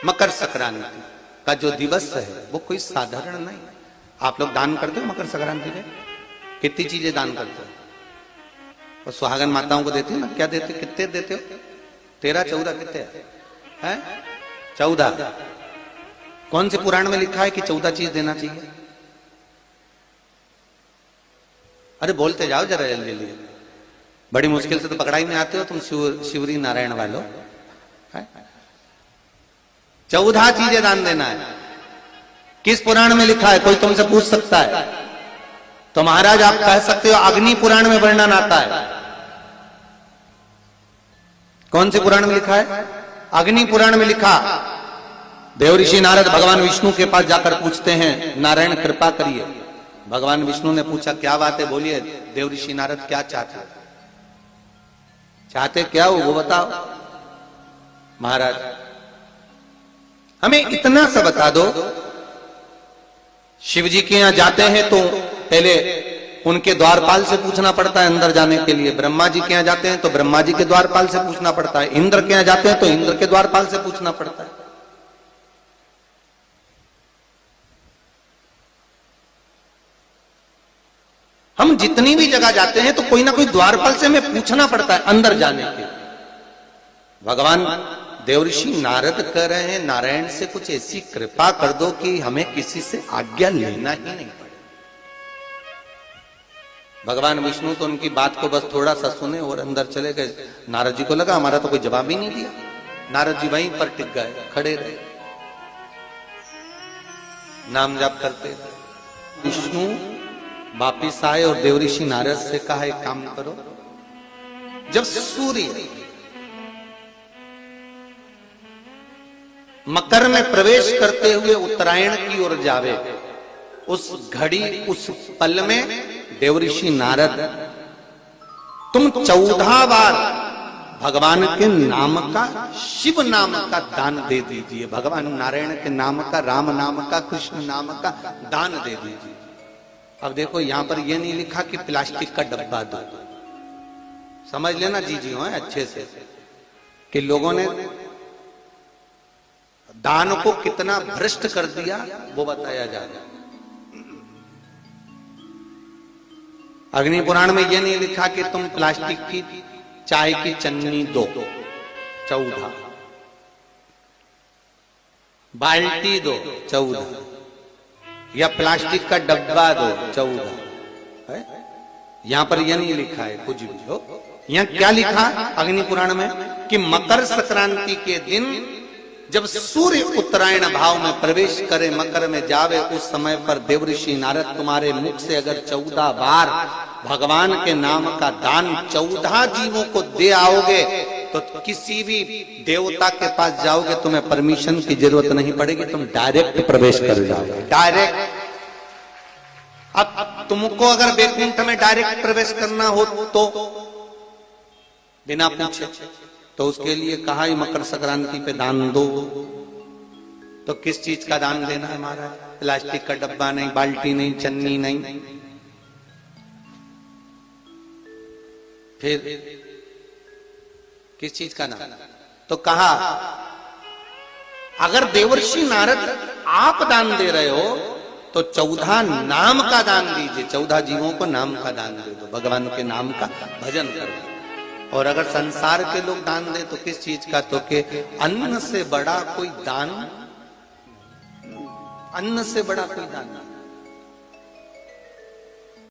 मकर संक्रांति का जो दिवस है वो कोई साधारण नहीं। आप लोग दान करते हो मकर संक्रांति में? कितनी चीजें दान करते हो? और सुहागन माताओं को देते हो ना? क्या देते, कितने देते हो? 13, 14 कितने हैं? 14। कौन से पुराण में लिखा है कि 14 चीज देना चाहिए? अरे बोलते जाओ जरा जल्दी जल्दी, बड़ी मुश्किल से तो पकड़ाई में आते हो तुम शिवरी नारायण वालों। 14 चीजें दान देना है। किस पुराण में लिखा है? कोई तुमसे पूछ सकता है तो महाराज आप कह सकते हो अग्नि पुराण में वर्णन आता है। कौन से पुराण में लिखा है? अग्नि पुराण में लिखा। देवऋषि नारद भगवान विष्णु के पास जाकर पूछते हैं, नारायण कृपा करिए। भगवान विष्णु ने पूछा क्या बात है, बोलिए। देवऋषि नारद क्या चाहते, चाहते क्या हो वो बताओ। महाराज हमें इतना सा बता दो, शिव जी के यहां जाते हैं तो पहले उनके द्वारपाल से पूछना पड़ता है अंदर जाने के लिए। ब्रह्मा जी के यहां जाते हैं तो ब्रह्मा जी के द्वारपाल से पूछना पड़ता है। इंद्र के यहां जाते हैं तो इंद्र के द्वारपाल से पूछना पड़ता है। हम जितनी भी जगह जाते हैं तो कोई ना कोई द्वारपाल से हमें पूछना पड़ता है अंदर जाने के। भगवान देवऋषि नारद कह रहे हैं नारायण से कुछ ऐसी कृपा कर दो कि हमें किसी से आज्ञा लेना ही नहीं पड़े। भगवान विष्णु तो उनकी बात को बस थोड़ा सा सुने और अंदर चले गए। नारद जी को लगा हमारा तो कोई जवाब ही नहीं दिया। नारद जी वहीं पर टिक गए, खड़े रहे, नाम जाप करते। विष्णु वापिस आए और देवऋषि नारद से कहा एक काम करो, जब सूर्य मकर में प्रवेश करते हुए उत्तरायण की ओर जावे, उस घड़ी उस पल में देवऋषि नारद तुम 14 बार भगवान के नाम का, शिव नाम का दान दे दीजिए। भगवान नारायण के नाम का, राम नाम का, कृष्ण नाम का दान दे दीजिए। अब देखो यहां पर यह नहीं लिखा कि प्लास्टिक का डब्बा दो। समझ लेना जी हो अच्छे से कि लोगों ने दान को कितना भ्रष्ट कर दिया वो बताया जाएगा। अग्नि पुराण में यह नहीं लिखा कि तुम प्लास्टिक की चाय की चन्नी दो 14, बाल्टी दो 14, या प्लास्टिक का डब्बा दो 14। यहां पर यह नहीं लिखा है कुछ भी हो। यहां क्या लिखा अग्नि पुराण में कि मकर संक्रांति के दिन जब सूर्य उत्तरायण भाव में प्रवेश करे, मकर में जावे, उस समय पर देवऋषि नारद तुम्हारे मुख से अगर 14 बार भगवान के नाम का दान 14 जीवों को दे आओगे तो किसी भी देवता के पास जाओगे तुम्हें परमिशन की जरूरत नहीं पड़ेगी, तुम डायरेक्ट प्रवेश कर जाओगे। डायरेक्ट। अब तुमको अगर वैकुंठ में डायरेक्ट प्रवेश करना हो तो बिना पूछे, तो उसके लिए कहा ही मकर संक्रांति पे दान दो। तो किस चीज का दान देना है महाराज? प्लास्टिक का डब्बा नहीं, बाल्टी नहीं, चन्नी नहीं, फिर किस चीज का दान? तो कहा अगर देवर्षि नारद आप दान दे रहे हो तो 14 नाम का दान दीजिए। 14 जीवों को नाम का दान दे दो, भगवान के नाम का भजन करो। और अगर संसार के लोग दान दे तो किस चीज का? तो के अन्न से बड़ा कोई दान, अन्न से बड़ा कोई दान नहीं।